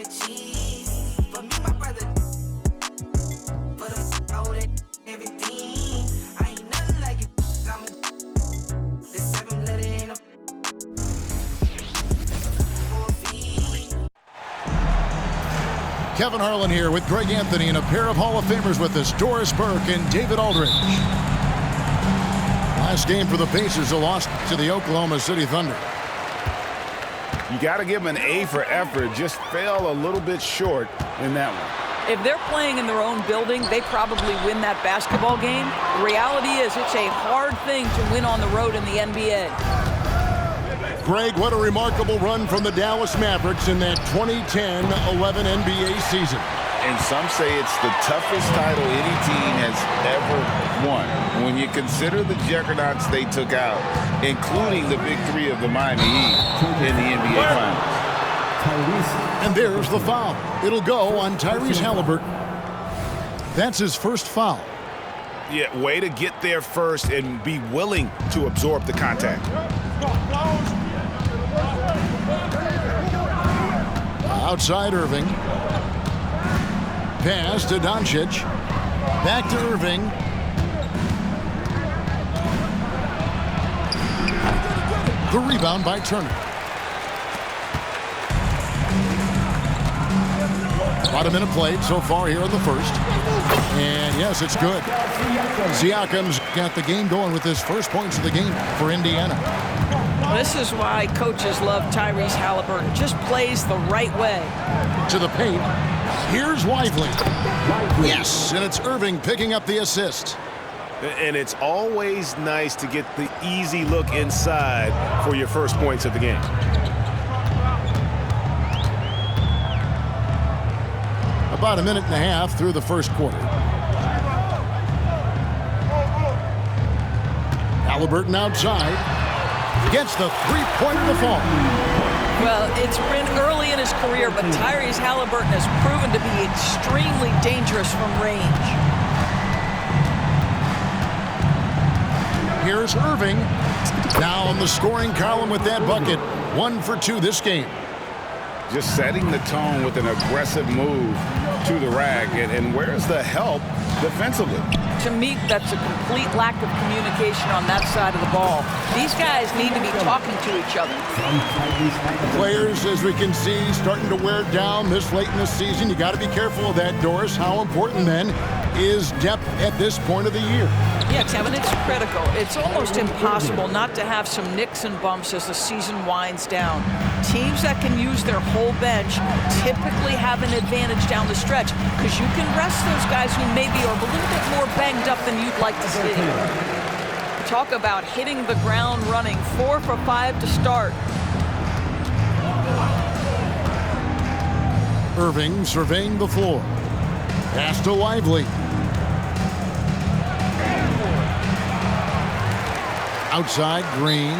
the cheese. For me, my brother. For the old everything. I ain't nothing like it. I'm the 7 letter in a Kevin Harlan here with Greg Anthony and a pair of Hall of Famers with us, Doris Burke and David Aldridge. Last game for the Pacers, a loss to the Oklahoma City Thunder. You got to give them an A for effort. Just fell a little bit short in that one. If they're playing in their own building, they probably win that basketball game. The reality is it's a hard thing to win on the road in the NBA. Greg, what a remarkable run from the Dallas Mavericks in that 2010-11 NBA season. And some say it's the toughest title any team has ever won. When you consider the juggernauts they took out, including the big three of the Miami Heat in the NBA Finals. And there's the foul. It'll go on Tyrese Halliburton. That's his first foul. Yeah, way to get there first and be willing to absorb the contact. Outside Irving. Pass to Doncic. Back to Irving. The rebound by Turner. About a minute played so far here in the first. And yes, it's good. Siakam's got the game going with his first points of the game for Indiana. This is why coaches love Tyrese Halliburton. Just plays the right way. To the paint. Here's Lively. Yes, and it's Irving picking up the assist. And it's always nice to get the easy look inside for your first points of the game. About a minute and a half through the first quarter. Halliburton outside. Gets the three-pointer to fall. Well, it's been early in his career, but Tyrese Halliburton has proven to be extremely dangerous from range. Here's Irving. Now on the scoring column with that bucket. 1 for 2 this game. Just setting the tone with an aggressive move to the rack. And where's the help defensively? To me, that's a complete lack of communication on that side of the ball. These guys need to be talking to each other. Players, as we can see, starting to wear down this late in the season. You got to be careful of that, Doris. How important, then, is depth at this point of the year? Yeah, Kevin, it's critical. It's almost impossible not to have some nicks and bumps as the season winds down. Teams that can use their whole bench typically have an advantage down the stretch because you can rest those guys who maybe are a little bit more banged up than you'd like to see. Talk about hitting the ground running. 4 for 5 to start. Irving surveying the floor. Pass to Lively. Outside, Green.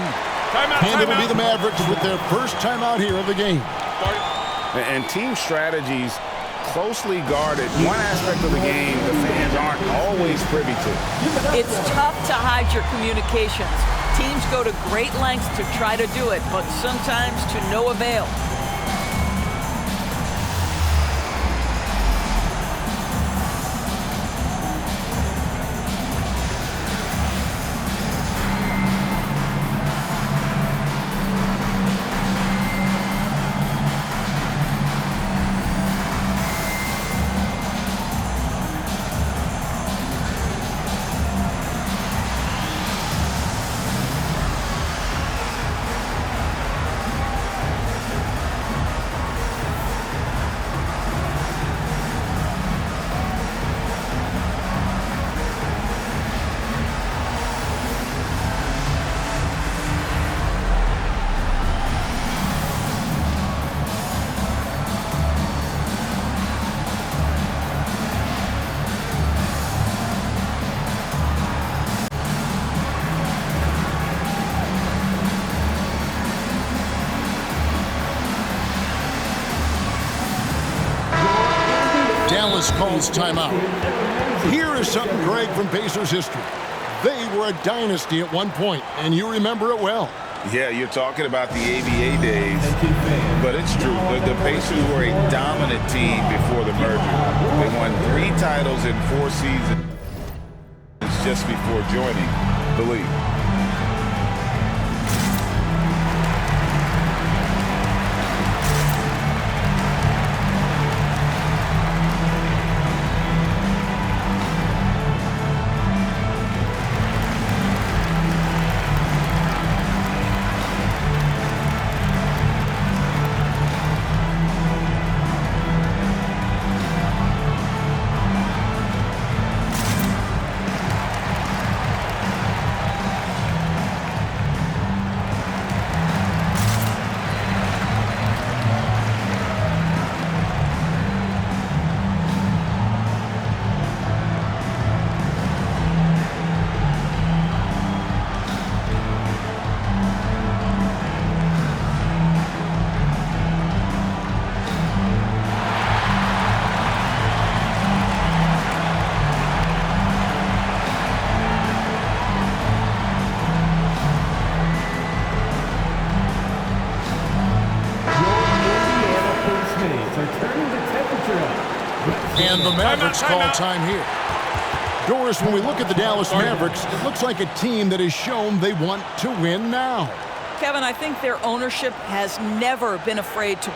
And it'll be the Mavericks with their first timeout here of the game. And team strategies closely guarded. One aspect of the game the fans aren't always privy to. It's tough to hide your communications. Teams go to great lengths to try to do it, but sometimes to no avail. Dallas calls timeout. Here is something, Greg, from Pacers history. They were a dynasty at one point, and you remember it well. Yeah, you're talking about the ABA days, but it's true. The Pacers were a dominant team before the merger. They won 3 titles in 4 seasons just before joining the league. And the Mavericks call time here. Doris, when we look at the Dallas Mavericks, it looks like a team that has shown they want to win now. Kevin, I think their ownership has never been afraid to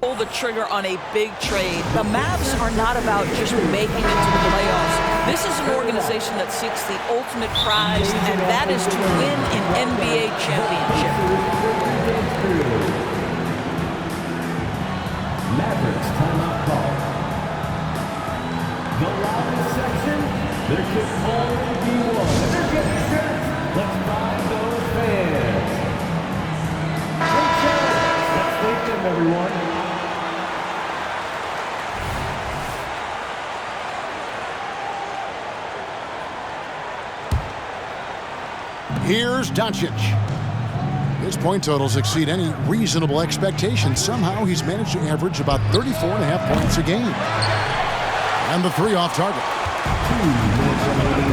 pull the trigger on a big trade. The Mavs are not about just making it to the playoffs. This is an organization that seeks the ultimate prize, and that is to win an NBA championship. Mavericks timeout call. The loudest section, there can only be one. And they're getting set. Let's ride those fans. Great challenge. Let's thank them, everyone. Here's Doncic. His point totals exceed any reasonable expectations. Somehow he's managed to average about 34.5 points a game. And the 3 off target.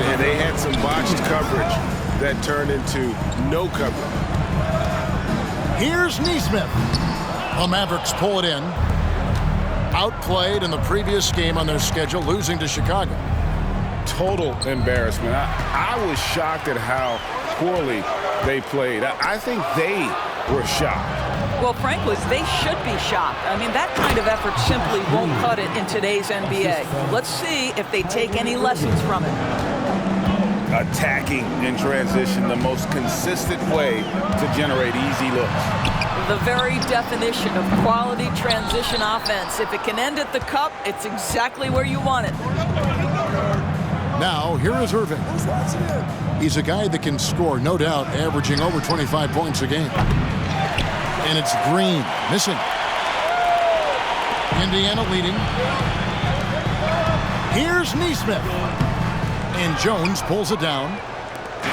And they had some botched coverage that turned into no coverage. Here's Nesmith. The Mavericks pull it in. Outplayed in the previous game on their schedule, losing to Chicago. Total embarrassment. I was shocked at how poorly they played. I think they were shocked. Well, frankly, they should be shocked. I mean, that kind of effort simply won't cut it in today's NBA. Let's see if they take any lessons from it. Attacking in transition, the most consistent way to generate easy looks. The very definition of quality transition offense. If it can end at the cup, it's exactly where you want it. Now, here is Irving. He's a guy that can score, no doubt, averaging over 25 points a game. And it's Green, missing. Indiana leading. Here's Nesmith. And Jones pulls it down.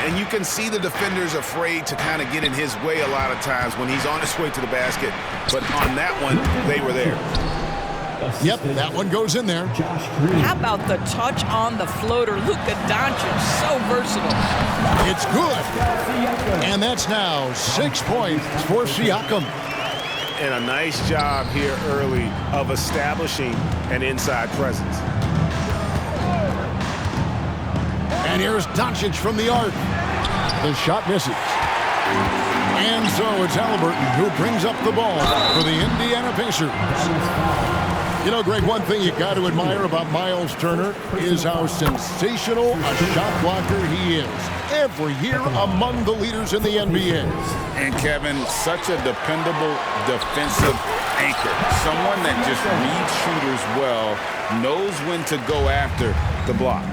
And you can see the defenders afraid to kind of get in his way a lot of times when he's on his way to the basket. But on that one, they were there. Yep, that one goes in there. How about the touch on the floater? Luka Doncic, so versatile. It's good. And that's now 6 points for Siakam. And a nice job here early of establishing an inside presence. And here's Doncic from the arc. The shot misses. And so it's Halliburton who brings up the ball for the Indiana Pacers. You know, Greg, one thing you got to admire about Miles Turner is how sensational a shot blocker he is. Every year among the leaders in the NBA. And Kevin, such a dependable defensive anchor. Someone that just reads shooters well, knows when to go after the block.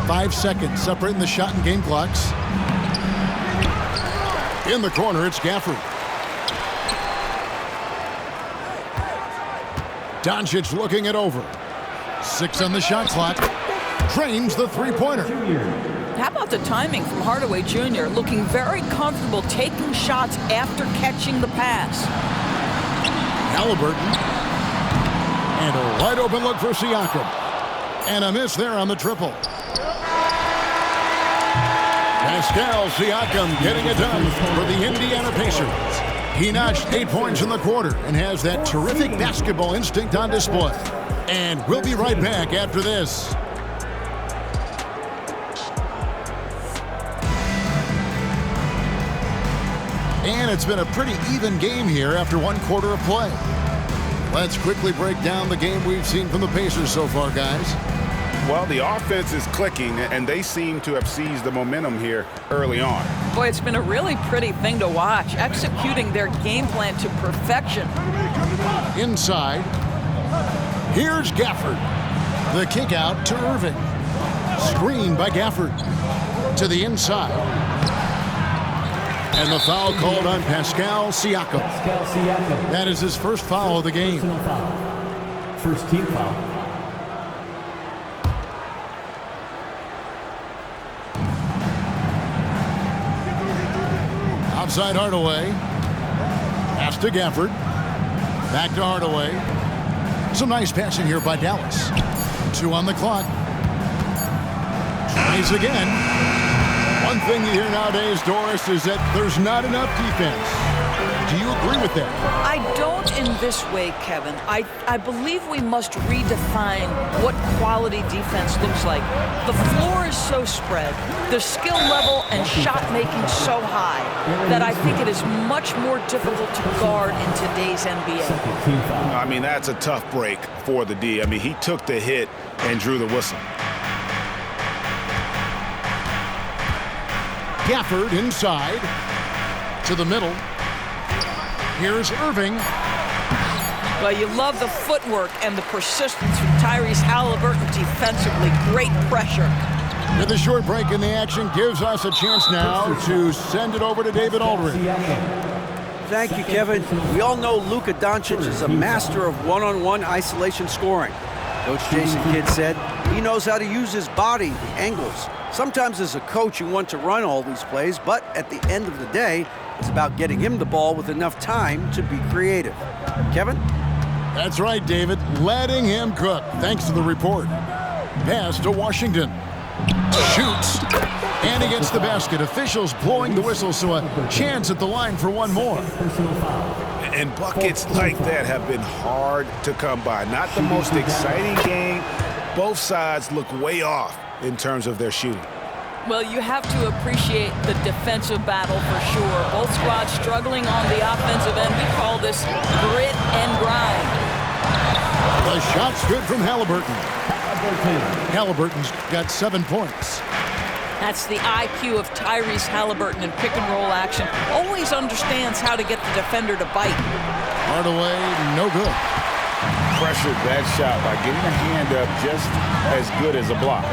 5 seconds separating the shot and game clocks. In the corner, it's Gafford. Doncic looking it over. 6 on the shot clock. Drains the three-pointer. How about the timing from Hardaway Jr. looking very comfortable taking shots after catching the pass. Halliburton. And a wide open look for Siakam. And a miss there on the triple. Pascal Siakam getting it done for the Indiana Pacers. He notched 8 points in the quarter and has that terrific basketball instinct on display. And we'll be right back after this. And it's been a pretty even game here after 1 quarter of play. Let's quickly break down the game we've seen from the Pacers so far, guys. Well, the offense is clicking, and they seem to have seized the momentum here early on. Boy, it's been a really pretty thing to watch, executing their game plan to perfection. Inside, here's Gafford. The kick out to Irving. Screen by Gafford. To the inside. And the foul called on Pascal Siakam. Pascal Siakam. That is his first foul of the game. Personal foul. First team foul. Outside Hardaway. Pass to Gafford. Back to Hardaway. Some nice passing here by Dallas. 2 on the clock. Tries again. One thing you hear nowadays, Doris, is that there's not enough defense. Do you agree with that? I don't in this way, Kevin. I believe we must redefine what quality defense looks like. The floor is so spread, the skill level and shot making so high that I think it is much more difficult to guard in today's NBA. Second team foul. I mean, that's a tough break for the D. I mean, he took the hit and drew the whistle. Gafford inside. To the middle. Here's Irving. Well, you love the footwork and the persistence from Tyrese Halliburton defensively. Great pressure. With a short break in the action, gives us a chance now to send it over to David Aldridge. Thank you, Kevin. We all know Luka Doncic is a master of one-on-one isolation scoring. Coach Jason Kidd said he knows how to use his body, the angles. Sometimes as a coach, you want to run all these plays, but at the end of the day, it's about getting him the ball with enough time to be creative. Kevin? That's right, David. Letting him cook. Thanks to the report. Pass to Washington. Shoots. And he gets the basket. Officials blowing the whistle, so a chance at the line for one more. Personal foul. And buckets like that have been hard to come by. Not the most exciting game. Both sides look way off in terms of their shooting. Well, you have to appreciate the defensive battle for sure. Both squads struggling on the offensive end. We call this grit and grind. The shot's good from Halliburton. Halliburton's got 7 points. That's the IQ of Tyrese Halliburton in pick-and-roll action. Always understands how to get the defender to bite. Hardaway, no good. Pressured that shot by getting a hand up just as good as a block.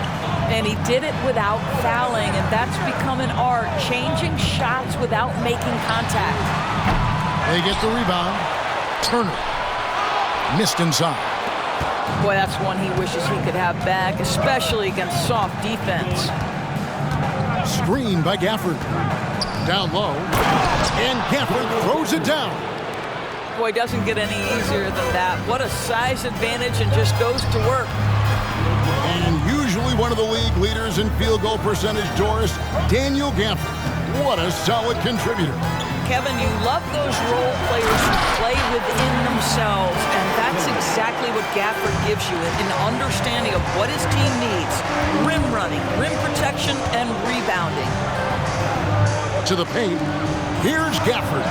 And he did it without fouling, and that's become an art, changing shots without making contact. They get the rebound. Turner. Missed inside. Boy, that's one he wishes he could have back, especially against soft defense. Screen by Gafford. Down low. And Gafford throws it down. Boy, doesn't get any easier than that. What a size advantage, and just goes to work. And usually one of the league leaders in field goal percentage, Doris, Daniel Gafford. What a solid contributor. Kevin, you love those role players who play within themselves, and that's exactly what Gafford gives you, an understanding of what his team needs. Rim running, rim protection, and rebounding. To the paint. Here's Gafford.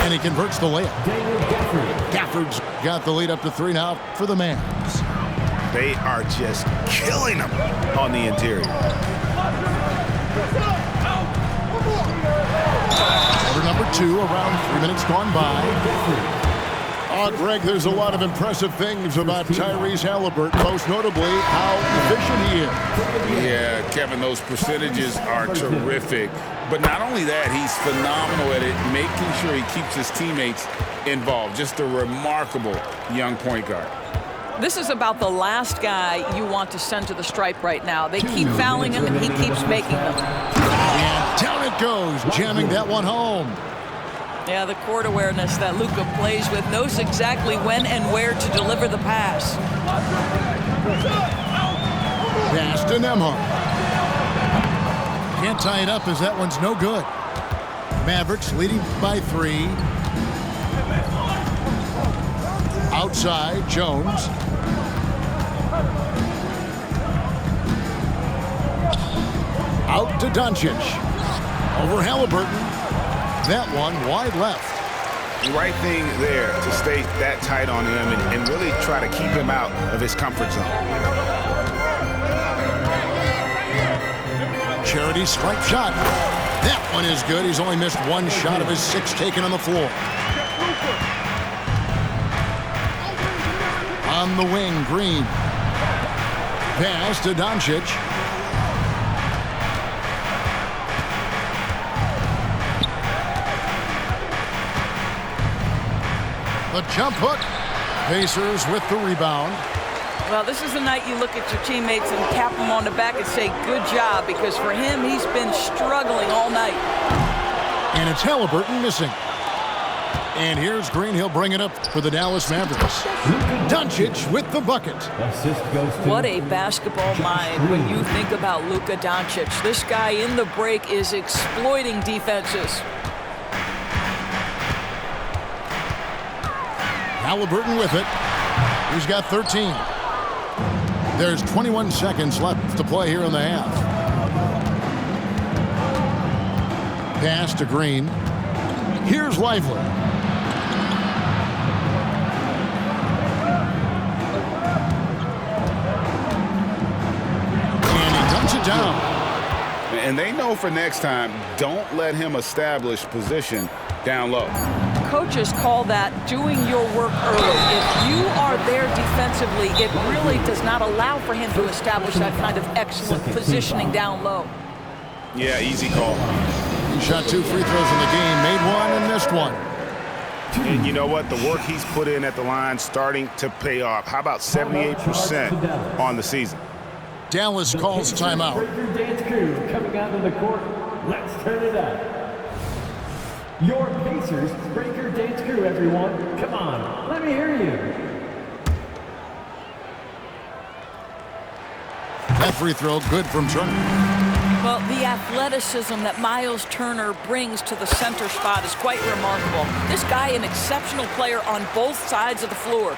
And he converts the layup. Daniel Gafford. Gafford's got the lead up to 3 now for the Mavs. They are just killing them on the interior. Quarter number 2, around 3 minutes gone by. Greg, there's a lot of impressive things about Tyrese Halliburton, most notably how efficient he is. Yeah, Kevin, those percentages are terrific. But not only that, he's phenomenal at it, making sure he keeps his teammates involved. Just a remarkable young point guard. This is about the last guy you want to send to the stripe right now. They keep fouling him, and he keeps making them. And down it goes, jamming that one home. Yeah, the court awareness that Luka plays with, knows exactly when and where to deliver the pass. Pass to Nembhard. Can't tie it up as that one's no good. Mavericks leading by 3. Outside, Jones. Out to Doncic. Over Halliburton. That one wide left. The right thing there to stay that tight on him and really try to keep him out of his comfort zone. Charity stripe shot. That one is good. He's only missed 1 shot of his 6 taken on the floor. On the wing, Green. Pass to Doncic. The jump hook. Pacers with the rebound. Well, this is the night you look at your teammates and tap them on the back and say, good job, because for him, he's been struggling all night. And it's Halliburton missing. And here's Green. He'll bring it up for the Dallas Mavericks. Doncic with the bucket. Assist goes to What a basketball mind when you think about Luka Doncic. This guy in the break is exploiting defenses. Halliburton with it. He's got 13. There's 21 seconds left to play here in the half. Pass to Green. Here's Lively. And he dumps it down. And they know for next time, don't let him establish position down low. Coaches call that doing your work early. If you are there defensively, it really does not allow for him to establish that kind of excellent positioning down low. Yeah, easy call. He shot 2 free throws in the game, made 1 and missed 1. And you know what? The work he's put in at the line starting to pay off. How about 78% on the season? Dallas calls timeout. Breaker Dance Crew coming out of the court. Let's turn it up. Your Pacers Breaker Dance Crew, everyone. Come on, let me hear you. That free throw good from Turner. Well, the athleticism that Miles Turner brings to the center spot is quite remarkable. This guy, an exceptional player on both sides of the floor.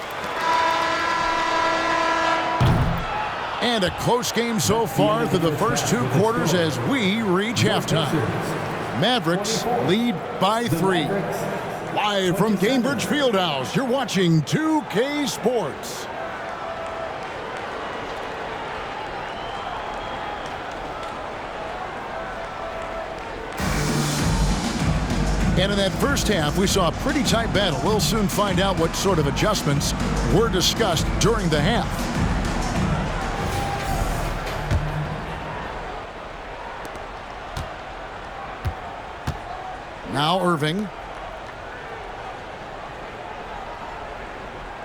And a close game so far through the first 2 quarters as we reach halftime. Mavericks lead by 3. Live from Cambridge Fieldhouse, you're watching 2K Sports. And in that first half, we saw a pretty tight battle. We'll soon find out what sort of adjustments were discussed during the half. Now Irving.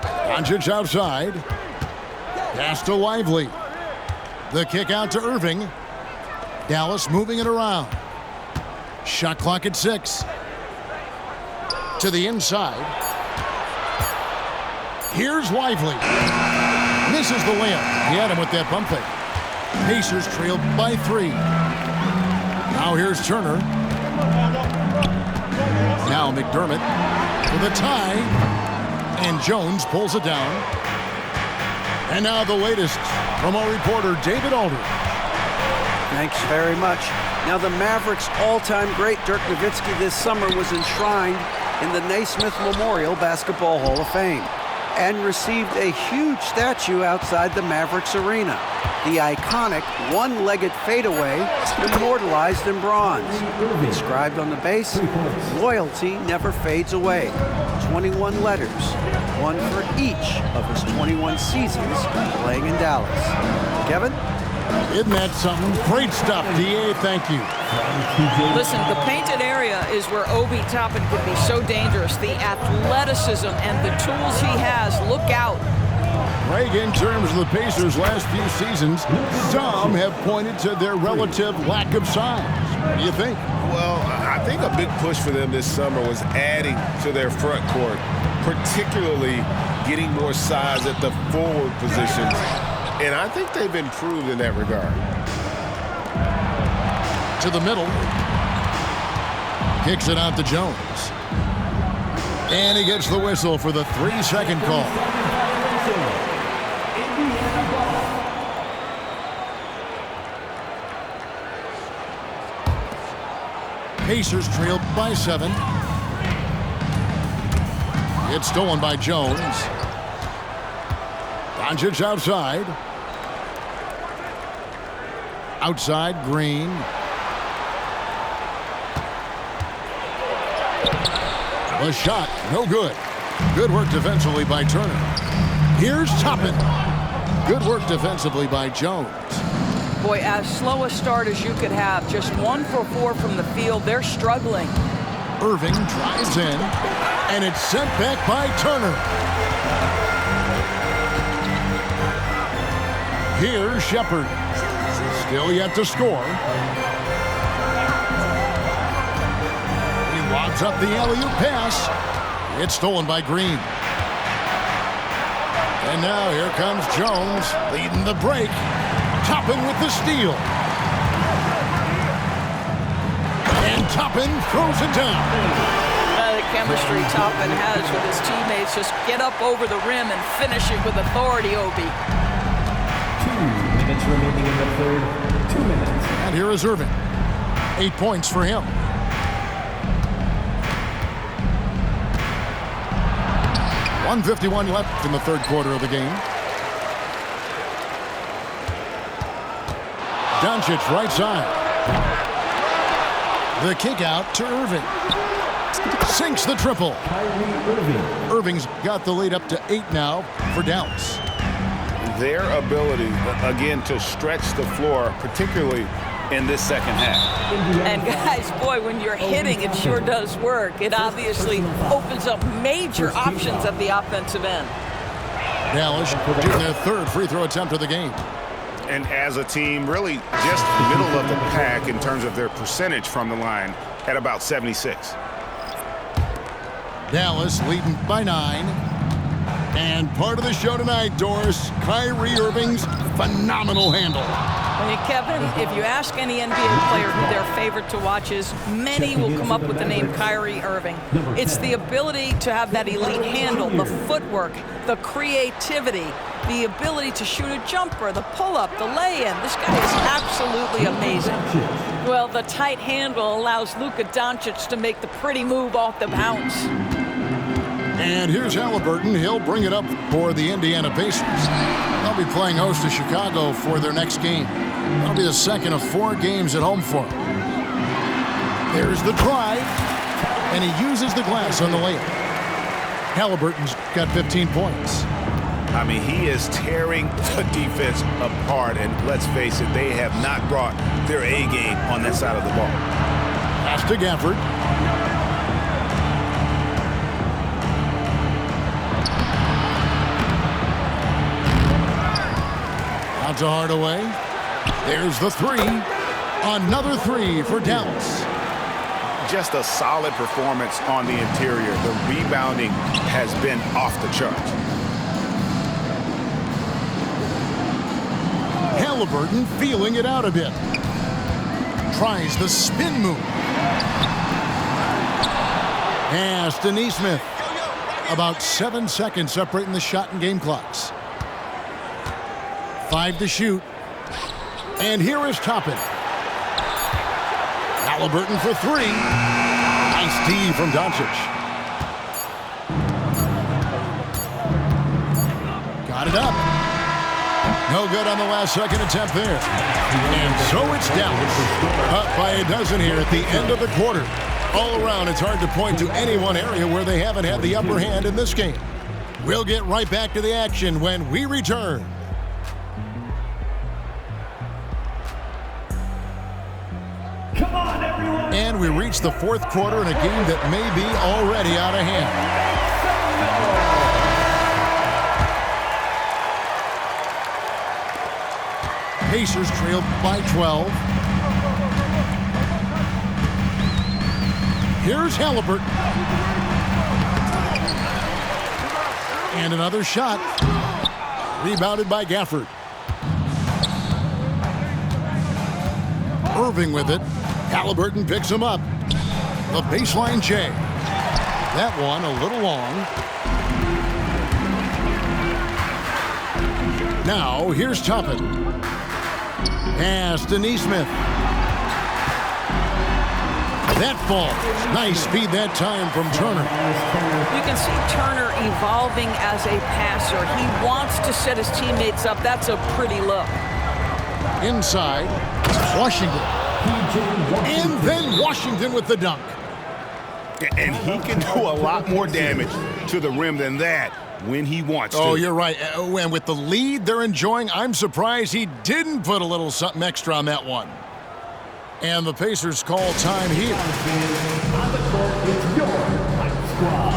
Doncic outside. Pass to Lively. The kick out to Irving. Dallas moving it around. Shot clock at 6. To the inside. Here's Lively. Misses the layup. He had him with that bump fake. Pacers trailed by 3. Now here's Turner. Now McDermott with a tie. And Jones pulls it down. And now the latest from our reporter, David Aldridge. Thanks very much. Now the Mavericks' all-time great Dirk Nowitzki this summer was enshrined in the Naismith Memorial Basketball Hall of Fame and received a huge statue outside the Mavericks arena. The iconic one-legged fadeaway immortalized in bronze. Inscribed on the base, loyalty never fades away. 21 letters, one for each of his 21 seasons playing in Dallas. Kevin? Isn't that something? Great stuff, D.A. Thank you. Listen, the painted area is where Obi Toppin could be so dangerous. The athleticism and the tools he has, look out. Greg, in terms of the Pacers' last few seasons, some have pointed to their relative lack of size. What do you think? Well, I think a big push for them this summer was adding to their front court, particularly getting more size at the forward positions. And I think they've improved in that regard. to the middle. Kicks it out to Jones. And he gets the whistle for the 3-second call. Pacers trail by 7. It's stolen by Jones. Doncic outside. Outside, Green. The shot, no good. Good work defensively by Turner. Here's Toppin. Good work defensively by Jones. Boy, as slow a start as you could have. Just 1 for 4 from the field. They're struggling. Irving drives in, and it's sent back by Turner. Here's Shepard. Still yet to score. He lobs up the alley-oop pass. It's stolen by Green. And now here comes Jones leading the break. Toppin with the steal. And Toppin throws it down. The chemistry Toppin has with his teammates. Just get up over the rim and finish it with authority, Obi. 2 minutes remaining in the third. 2 minutes. And here is Irving. 8 points for him. .151 left in the third quarter of the game. Doncic right side. The kick out to Irving. Sinks the triple. Kyrie Irving. Irving's got the lead up to 8 now for Dallas. Their ability, again, to stretch the floor, particularly in this second half. And guys, boy, when you're hitting, it sure does work. It obviously opens up major options at the offensive end. Dallas shooting their third free throw attempt of the game. And as a team, really just middle of the pack in terms of their percentage from the line at about 76. Dallas leading by 9. And part of the show tonight, Doris, Kyrie Irving's phenomenal handle. I mean, Kevin, if you ask any NBA player who their favorite to watch is, many will come up with the name Kyrie Irving. It's the ability to have that elite handle, the footwork, the creativity, the ability to shoot a jumper, the pull-up, the lay-in. This guy is absolutely amazing. Well, the tight handle allows Luka Doncic to make the pretty move off the bounce. And here's Halliburton. He'll bring it up for the Indiana Pacers. They'll be playing host to Chicago for their next game. That'll be the second of 4 games at home for him. There's the drive, and he uses the glass on the layup. Halliburton's got 15 points. I mean, he is tearing the defense apart, and let's face it, they have not brought their A game on that side of the ball. Pass to Gafford. Out to Hardaway. There's the 3. Another 3 for Dallas. Just a solid performance on the interior. The rebounding has been off the charts. Halliburton feeling it out a bit. Tries the spin move. Pass to Nesmith. About 7 seconds separating the shot and game clocks. 5 to shoot. And here is Toppin. Halliburton for 3. Nice D from Doncic. Got it up. No good on the last second attempt there. And so it's Dallas. Up by a dozen here at the end of the quarter. All around, it's hard to point to any one area where they haven't had the upper hand in this game. We'll get right back to the action when we return. Come on, everyone. And we reach the fourth quarter in a game that may be already out of hand. Pacers trail by 12. Here's Halliburton. And another shot. Rebounded by Gafford. Irving with it. Halliburton picks him up. The baseline J. That one a little long. Now here's Toppin. Pass to Neesmith. That falls. Nice speed that time from Turner. You can see Turner evolving as a passer. He wants to set his teammates up. That's a pretty look. Inside, Washington. And then Washington with the dunk. And he can do a lot more damage to the rim than that when he wants to. Oh, you're right. And with the lead they're enjoying, I'm surprised he didn't put a little something extra on that one. And the Pacers call time here. On the court, it's your Hype Squad.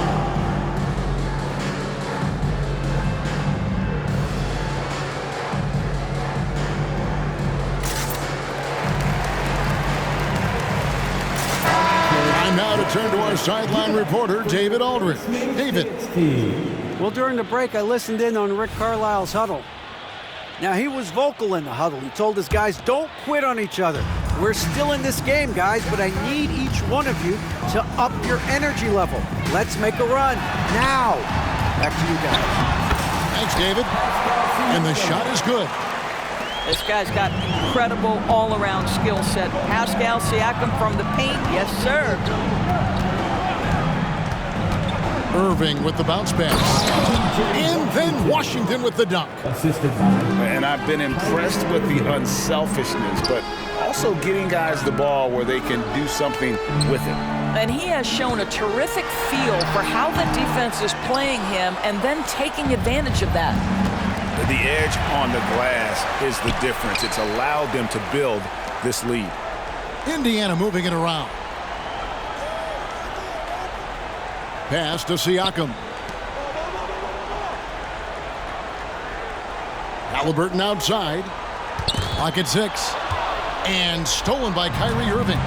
Time now to turn to our sideline reporter, David Aldridge. David. Well, during the break, I listened in on Rick Carlisle's huddle. Now, he was vocal in the huddle. He told his guys, don't quit on each other. We're still in this game, guys, but I need each one of you to up your energy level. Let's make a run now. Back to you guys. Thanks, David. And the shot is good. This guy's got incredible all-around skill set. Pascal Siakam from the paint. Yes, sir. Irving with the bounce pass. And then Washington with the dunk. And I've been impressed with the unselfishness, but also getting guys the ball where they can do something with it. And he has shown a terrific feel for how the defense is playing him and then taking advantage of that. The edge on the glass is the difference. It's allowed them to build this lead. Indiana moving it around. Pass to Siakam. Halliburton outside. Clock at 6. And stolen by Kyrie Irving.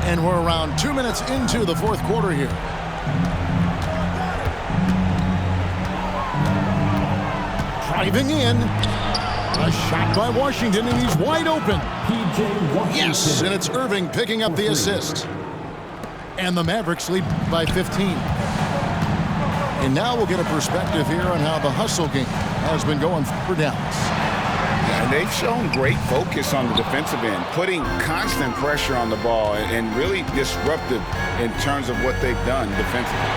And we're around 2 minutes into the fourth quarter here. Driving in. A shot by Washington, and he's wide open. Yes, and it's Irving picking up the assist. And the Mavericks lead by 15. And now we'll get a perspective here on how the hustle game has been going for Dallas. And they've shown great focus on the defensive end, putting constant pressure on the ball and really disruptive in terms of what they've done defensively.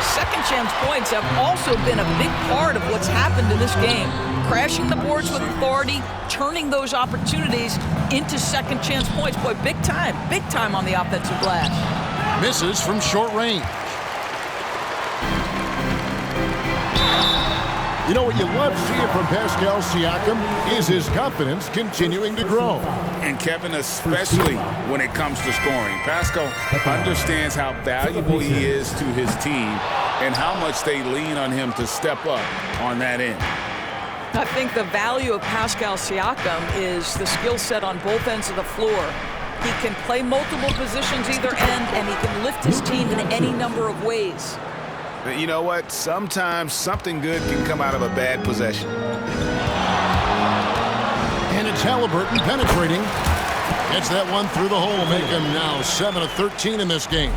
Second chance points have also been a big part of what's happened in this game. Crashing the boards with authority, turning those opportunities into second chance points. Boy, big time on the offensive glass. Misses from short range. You know what you love seeing from Pascal Siakam is his confidence continuing to grow. And Kevin, especially when it comes to scoring. Pascal understands how valuable he is to his team and how much they lean on him to step up on that end. I think the value of Pascal Siakam is the skill set on both ends of the floor. He can play multiple positions either end, and he can lift his team in any number of ways. You know what? Sometimes something good can come out of a bad possession. And it's Halliburton penetrating. Gets that one through the hole, make him now 7 of 13 in this game.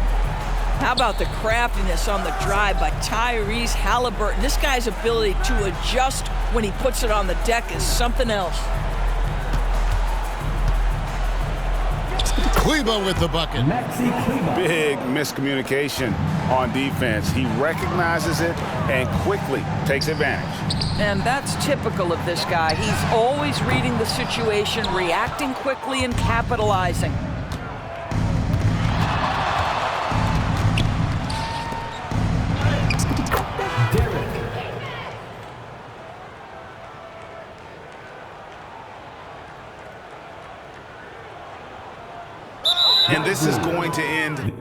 How about the craftiness on the drive by Tyrese Halliburton? This guy's ability to adjust when he puts it on the deck is something else. Kleber with the bucket. Big miscommunication on defense. He recognizes it and quickly takes advantage. And that's typical of this guy. He's always reading the situation, reacting quickly, and capitalizing. And this is going to end